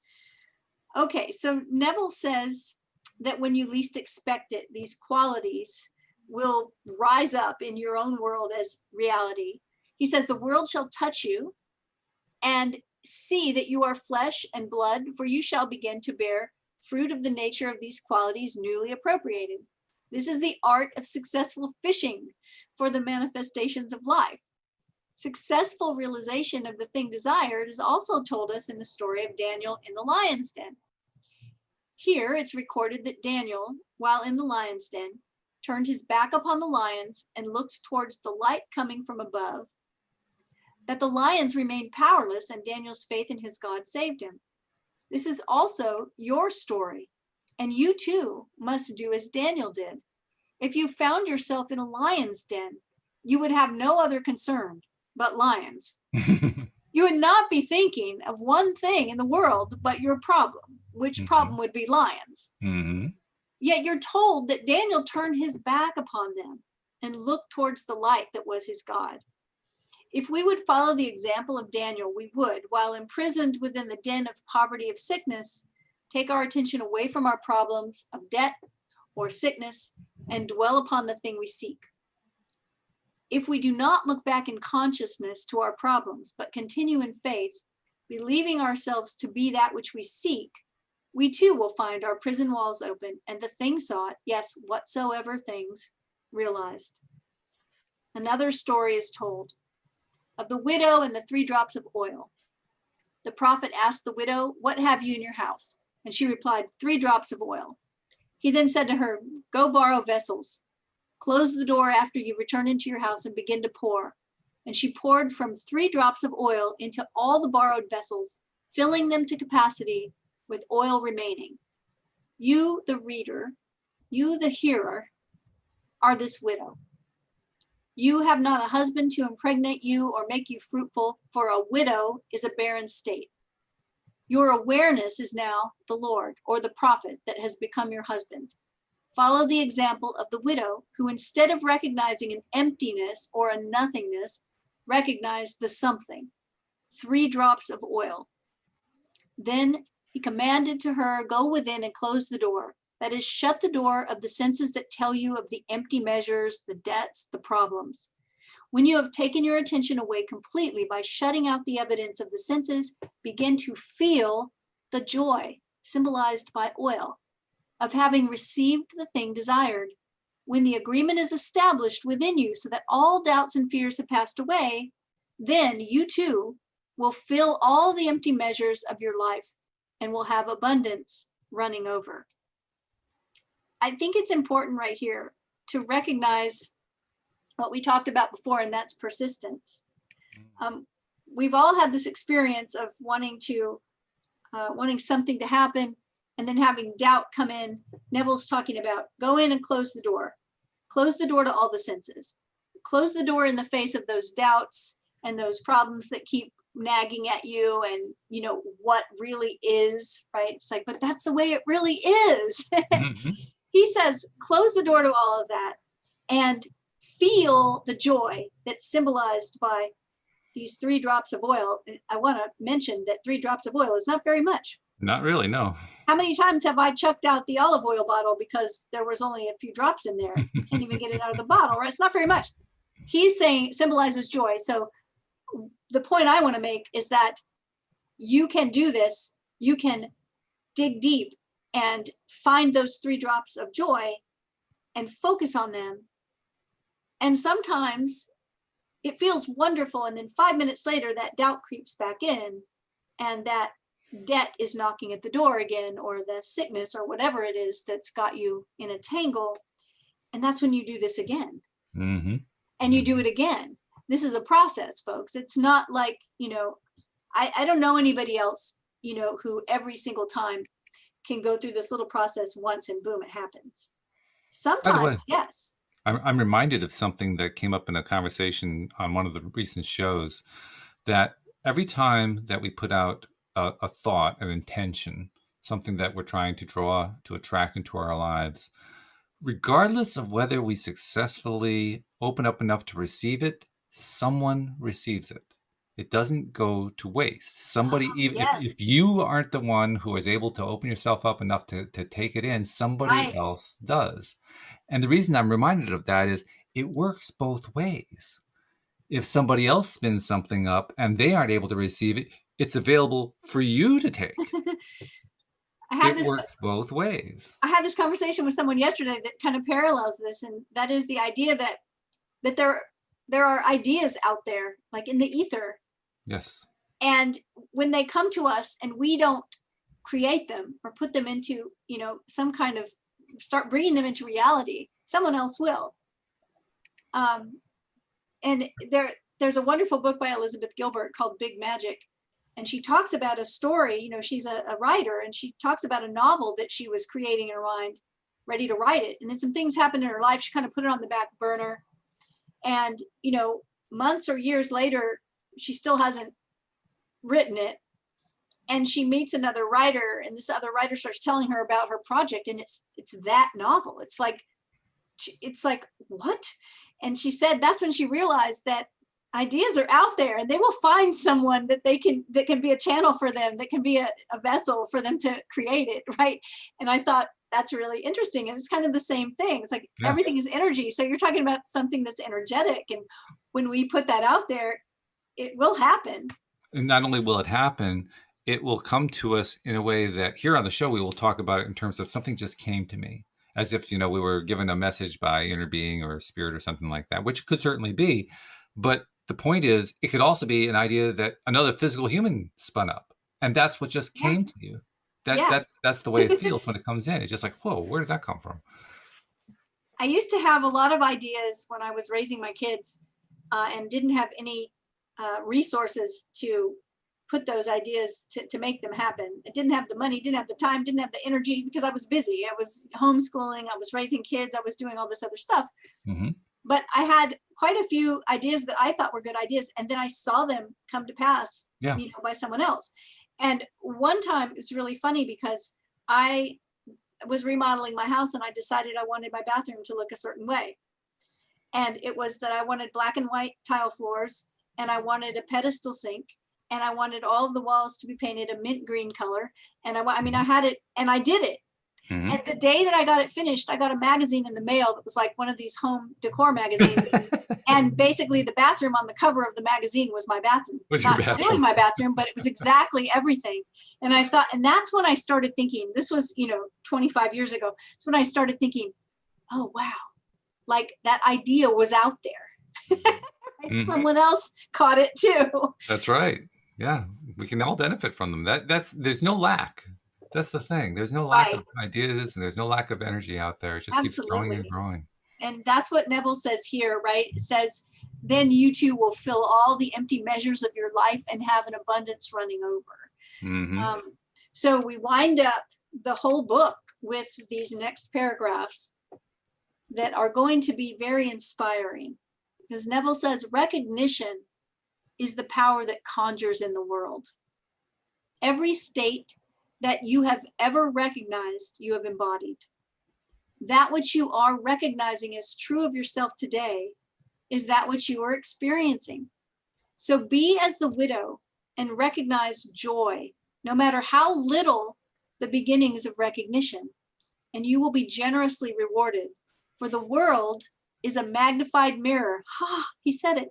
Okay. So Neville says that when you least expect it, these qualities will rise up in your own world as reality. He says, the world shall touch you and see that you are flesh and blood, for you shall begin to bear fruit of the nature of these qualities newly appropriated. This is the art of successful fishing for the manifestations of life. Successful realization of the thing desired is also told us in the story of Daniel in the lion's den. Here it's recorded that Daniel, while in the lion's den, turned his back upon the lions and looked towards the light coming from above, that the lions remained powerless and Daniel's faith in his God saved him. This is also your story, and you too must do as Daniel did. If you found yourself in a lion's den, you would have no other concern but lions. You would not be thinking of one thing in the world but your problem, which problem would be lions. Mm-hmm. Yet you're told that Daniel turned his back upon them and looked towards the light that was his God. If we would follow the example of Daniel, we would, while imprisoned within the den of poverty of sickness, take our attention away from our problems of debt or sickness and dwell upon the thing we seek. If we do not look back in consciousness to our problems, but continue in faith, believing ourselves to be that which we seek, we too will find our prison walls open and the thing sought, yes, whatsoever things, realized. Another story is told of the widow and the 3 drops of oil. The prophet asked the widow, what have you in your house? And she replied, 3 drops of oil. He then said to her, go borrow vessels. Close the door after you return into your house and begin to pour. And she poured from 3 drops of oil into all the borrowed vessels, filling them to capacity with oil remaining. You, the reader, you, the hearer, are this widow. You have not a husband to impregnate you or make you fruitful, for a widow is a barren state. Your awareness is now the Lord or the prophet that has become your husband. Follow the example of the widow, who instead of recognizing an emptiness or a nothingness, recognized the something, 3 drops of oil. Then he commanded to her, go within and close the door. That is, shut the door of the senses that tell you of the empty measures, the debts, the problems. When you have taken your attention away completely by shutting out the evidence of the senses, begin to feel the joy, symbolized by oil, of having received the thing desired. When the agreement is established within you so that all doubts and fears have passed away, then you too will fill all the empty measures of your life and will have abundance running over. I think it's important right here to recognize what we talked about before, and that's persistence. We've all had this experience of wanting something to happen and then having doubt come in. Neville's talking about go in and close the door to all the senses, close the door in the face of those doubts and those problems that keep nagging at you, and you know what really is, right? It's like, but that's the way it really is. Mm-hmm. He says, close the door to all of that and feel the joy that's symbolized by these 3 drops of oil. And I want to mention that 3 drops of oil is not very much. Not really, no. How many times have I chucked out the olive oil bottle because there was only a few drops in there? Can't even get it out of the bottle, right? It's not very much. He's saying symbolizes joy. So the point I want to make is that you can do this. You can dig deep and find those 3 drops of joy and focus on them. And sometimes it feels wonderful. And then 5 minutes later, that doubt creeps back in, and that debt is knocking at the door again, or the sickness or whatever it is that's got you in a tangle. And that's when you do this again. Mm-hmm. And you do it again. This is a process, folks. It's not like, I don't know anybody else, who every single time can go through this little process once and boom, it happens. Sometimes, yes. I'm reminded of something that came up in a conversation on one of the recent shows, that every time that we put out a thought, an intention, something that we're trying to draw, to attract into our lives, regardless of whether we successfully open up enough to receive it, someone receives it. It doesn't go to waste. Somebody, even yes. if you aren't the one who is able to open yourself up enough to take it in, somebody else does. And the reason I'm reminded of that is it works both ways. If somebody else spins something up and they aren't able to receive it, it's available for you to take. It works both ways. I had this conversation with someone yesterday that kind of parallels this, and that is the idea that there are ideas out there, like in the ether. Yes. And when they come to us and we don't create them or put them into, some kind of, start bringing them into reality, someone else will. And there's a wonderful book by Elizabeth Gilbert called Big Magic. And she talks about a story, she's a writer, and she talks about a novel that she was creating in her mind, ready to write it. And then some things happened in her life. She kind of put it on the back burner. And, months or years later, she still hasn't written it. And she meets another writer, and this other writer starts telling her about her project. And it's that novel. It's like, what? And she said that's when she realized that ideas are out there, and they will find someone that can be a channel for them, that can be a vessel for them to create it, right? And I thought that's really interesting. And it's kind of the same thing. It's like, yes, everything is energy. So you're talking about something that's energetic, and when we put that out there, it will happen. And not only will it happen, it will come to us in a way that here on the show we will talk about it in terms of something just came to me, as if we were given a message by inner being or spirit or something like that, which could certainly be. But the point is, it could also be an idea that another physical human spun up, and that's what just came to you. That's the way it feels when it comes in. It's just like, whoa, where did that come from? I used to have a lot of ideas when I was raising my kids, and didn't have any resources to put those ideas to make them happen. I didn't have the money, didn't have the time, didn't have the energy, because I was busy. I was homeschooling, I was raising kids, I was doing all this other stuff. Mm-hmm. But I had quite a few ideas that I thought were good ideas, and then I saw them come to pass, by someone else. And one time it was really funny because I was remodeling my house and I decided I wanted my bathroom to look a certain way. And it was that I wanted black and white tile floors, and I wanted a pedestal sink, and I wanted all of the walls to be painted a mint green color. And I had it, and I did it. Mm-hmm. And the day that I got it finished, I got a magazine in the mail that was like one of these home decor magazines. And basically the bathroom on the cover of the magazine was my bathroom. Not really my bathroom, but it was exactly everything. And I thought, and that's when I started thinking, this was, 25 years ago. It's when I started thinking, oh, wow, like that idea was out there. Mm-hmm. Someone else caught it too. That's right. Yeah. We can all benefit from them. There's no lack. That's the thing. There's no lack of ideas, and there's no lack of energy out there. It just keeps growing and growing. And that's what Neville says here, right? It says, then you too will fill all the empty measures of your life and have an abundance running over. Mm-hmm. So we wind up the whole book with these next paragraphs that are going to be very inspiring. Because Neville says, recognition is the power that conjures in the world. Every state that you have ever recognized, you have embodied. That which you are recognizing as true of yourself today is that which you are experiencing. So be as the widow and recognize joy, no matter how little the beginnings of recognition, and you will be generously rewarded. For the world is a magnified mirror. He said it.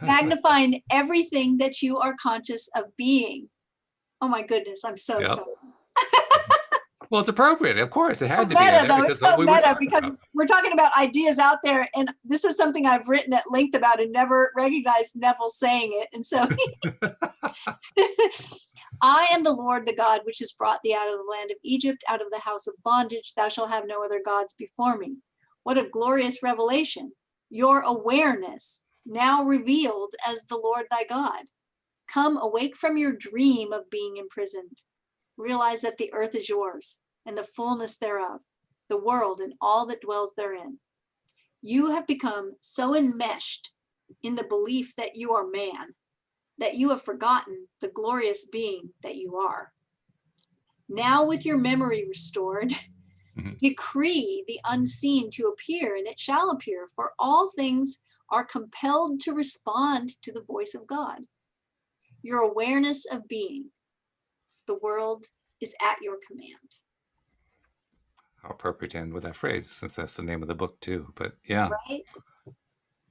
Magnifying everything that you are conscious of being. Oh my goodness, I'm so excited. Well, it's appropriate. Of course, it had to be. Though. It's so meta because we're talking about ideas out there, and this is something I've written at length about and never recognized Neville saying it. And so I am the Lord, the God, which has brought thee out of the land of Egypt, out of the house of bondage. Thou shalt have no other gods before me. What a glorious revelation. Your awareness now revealed as the Lord thy God. Come, awake from your dream of being imprisoned. Realize that the earth is yours and the fullness thereof, the world and all that dwells therein. You have become so enmeshed in the belief that you are man, that you have forgotten the glorious being that you are. Now with your memory restored, decree the unseen to appear, and it shall appear, for all things are compelled to respond to the voice of God. Your awareness of being, the world is at your command. How appropriate to end with that phrase, since that's the name of the book too. But yeah, right?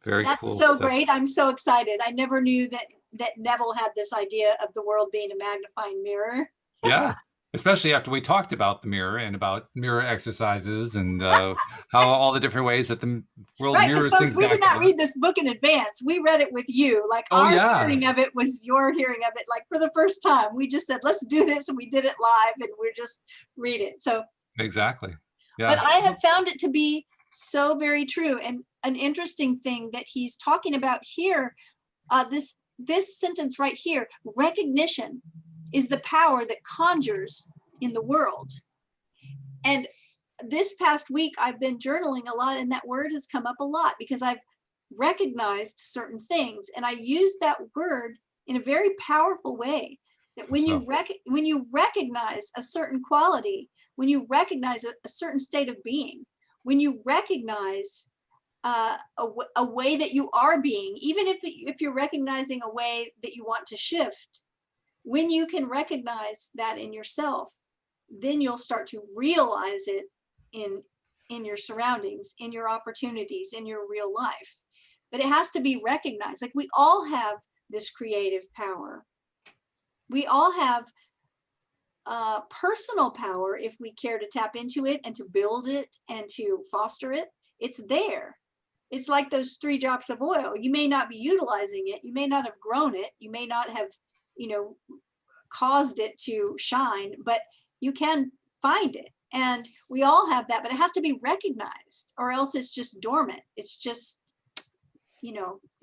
Very that's cool. That's so stuff. Great. I'm so excited. I never knew that Neville had this idea of the world being a magnifying mirror. Yeah, especially after we talked about the mirror and about mirror exercises and how all the different ways that the world mirrors things. We did not read this book in advance. We read it with you. Like our hearing of it was your hearing of it. Like for the first time, we just said, let's do this. And we did it live and we're just read it. So exactly. Yeah. But I have found it to be so very true. And an interesting thing that he's talking about here, this sentence right here, recognition is the power that conjures in the world. And this past week, I've been journaling a lot, and that word has come up a lot because I've recognized certain things. And I use that word in a very powerful way, that when you recognize a certain quality, when you recognize a certain state of being, when you recognize a way that you are being, even if you're recognizing a way that you want to shift, when you can recognize that in yourself, then you'll start to realize it in your surroundings, in your opportunities, in your real life. But it has to be recognized. Like we all have this creative power. We all have personal power if we care to tap into it and to build it and to foster it. It's there. It's like those 3 drops of oil. You may not be utilizing it. You may not have grown it. You may not have, caused it to shine, but you can find it. And we all have that, but it has to be recognized, or else it's just dormant. It's just,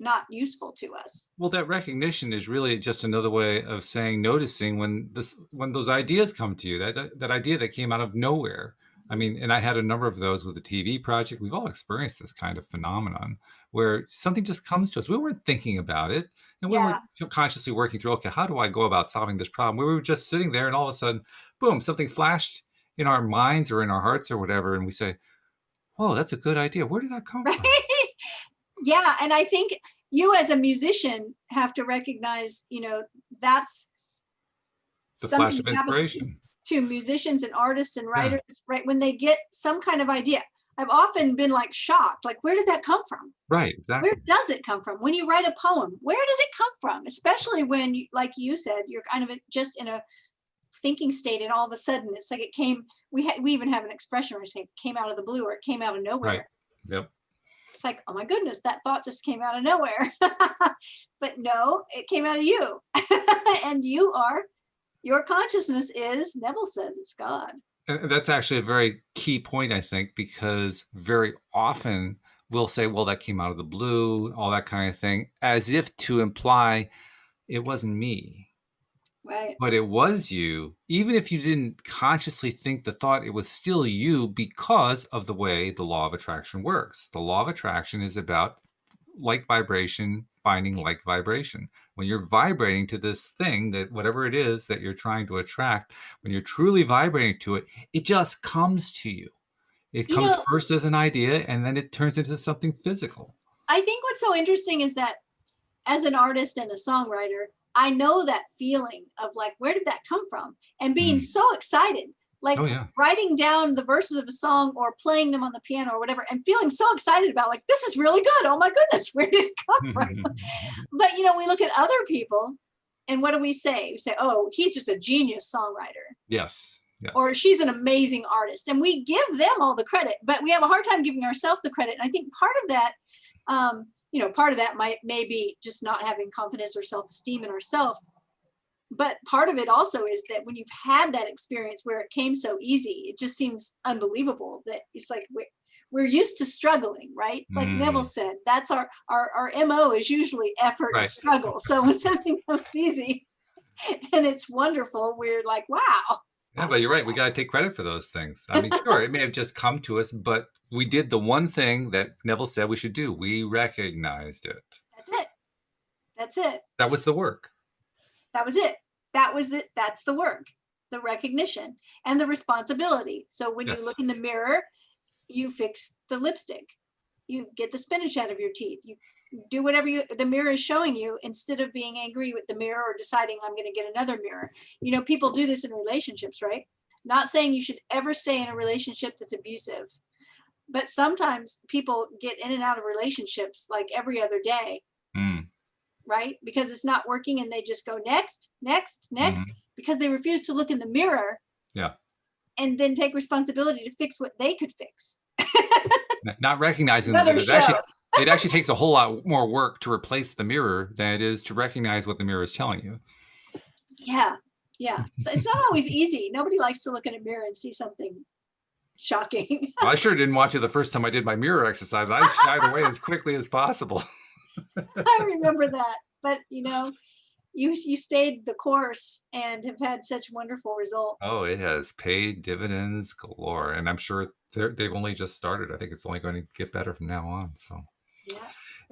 not useful to us. Well, that recognition is really just another way of saying, noticing when those ideas come to you, that idea that came out of nowhere. I mean, and I had a number of those with the TV project. We've all experienced this kind of phenomenon where something just comes to us. We weren't thinking about it. And we weren't consciously working through, okay, how do I go about solving this problem? We were just sitting there and all of a sudden, boom, something flashed in our minds or in our hearts or whatever, and we say, "Oh, that's a good idea. Where did that come from?" Yeah, and I think you as a musician have to recognize, that's The something flash of that happens inspiration. to musicians and artists and writers, right? When they get some kind of idea. I've often been like shocked, like, where did that come from? Right, Where exactly. does it come from? When you write a poem, where did it come from? Especially when, like you said, you're kind of just in a thinking state, and all of a sudden it's like it came. We even have an expression where we say it came out of the blue, or it came out of nowhere. Right. Yep. It's like, oh my goodness, that thought just came out of nowhere. But no, it came out of you. And your consciousness is, Neville says, it's God. And that's actually a very key point, I think, because very often we'll say, well, that came out of the blue, all that kind of thing, as if to imply it wasn't me. Right. But it was you, even if you didn't consciously think the thought, it was still you because of the way the law of attraction works. The law of attraction is about like vibration, finding like vibration. When you're vibrating to this thing, that whatever it is that you're trying to attract, when you're truly vibrating to it, it just comes to you. It comes first as an idea, and then it turns into something physical. I think what's so interesting is that as an artist and a songwriter, I know that feeling of like, where did that come from? And being so excited, like writing down the verses of a song or playing them on the piano or whatever, and feeling so excited about, like, this is really good. Oh my goodness, where did it come from? But, we look at other people, and what do we say? We say, oh, he's just a genius songwriter. Yes. Yes. Or she's an amazing artist. And we give them all the credit, but we have a hard time giving ourselves the credit. And I think part of that, part of that may be just not having confidence or self-esteem in ourselves. But part of it also is that when you've had that experience where it came so easy, it just seems unbelievable that it's like we're used to struggling, right? Like Neville said, that's our MO is usually effort and struggle. So when something comes easy and it's wonderful, we're like, wow. Yeah, but you're right. We got to take credit for those things. I mean, sure, it may have just come to us, but we did the one thing that Neville said we should do. We recognized it. That's it. That's it. That was the work. That was it. That was it. That's the work, the recognition and the responsibility. So when you look in the mirror, you fix the lipstick, you get the spinach out of your teeth, you do whatever the mirror is showing you, instead of being angry with the mirror or deciding I'm going to get another mirror. People do this in relationships, right? Not saying you should ever stay in a relationship that's abusive, but sometimes people get in and out of relationships like every other day, right? Because it's not working, and they just go next, because they refuse to look in the mirror. Yeah. And then take responsibility to fix what they could fix. Not recognizing that it actually takes a whole lot more work to replace the mirror than it is to recognize what the mirror is telling you. Yeah. So it's not always easy. Nobody likes to look in a mirror and see something shocking. Well, I sure didn't want to the first time I did my mirror exercise. I shied away as quickly as possible. I remember that. But, you stayed the course and have had such wonderful results. Oh, it has paid dividends galore. And I'm sure they've only just started. I think it's only going to get better from now on. So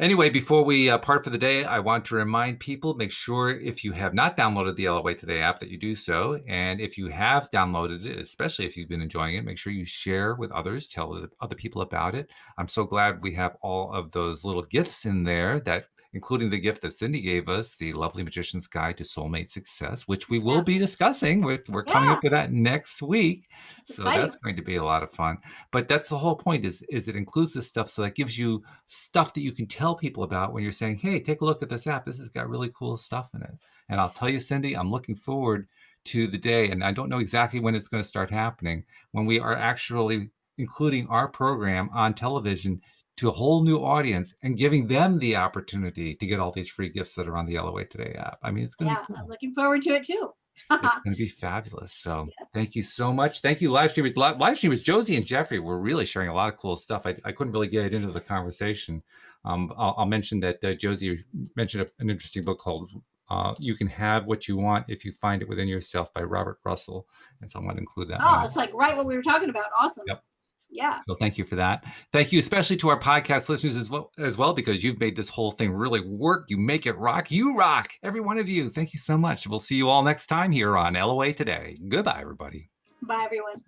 anyway, before we part for the day, I want to remind people, make sure if you have not downloaded the LOA Today app that you do so. And if you have downloaded it, especially if you've been enjoying it, make sure you share with others, tell other people about it. I'm so glad we have all of those little gifts in there, including the gift that Cindie gave us, the Lovely Magician's Guide to Soulmate Success, which we will be discussing. We're coming up with that next week. So that's going to be a lot of fun. But that's the whole point, is it includes this stuff, so that gives you stuff that you can tell people about when you're saying, hey, take a look at this app. This has got really cool stuff in it. And I'll tell you, Cindie, I'm looking forward to the day, and I don't know exactly when it's going to start happening, when we are actually including our program on television to a whole new audience and giving them the opportunity to get all these free gifts that are on the LOA Today app. I mean, it's going to be cool. I'm looking forward to it too. It's going to be fabulous. So thank you so much. Thank you, live streamers. Live streamers, Josie and Jeffrey were really sharing a lot of cool stuff. I couldn't really get into the conversation. I'll mention that Josie mentioned an interesting book called You Can Have What You Want If You Find It Within Yourself by Robert Russell. And so I want to include that. Oh, it's like right what we were talking about. Awesome. Yep. Yeah. So thank you for that. Thank you especially to our podcast listeners as well, because you've made this whole thing really work. You make it rock. You rock. Every one of you. Thank you so much. We'll see you all next time here on LOA Today. Goodbye, everybody. Bye, everyone.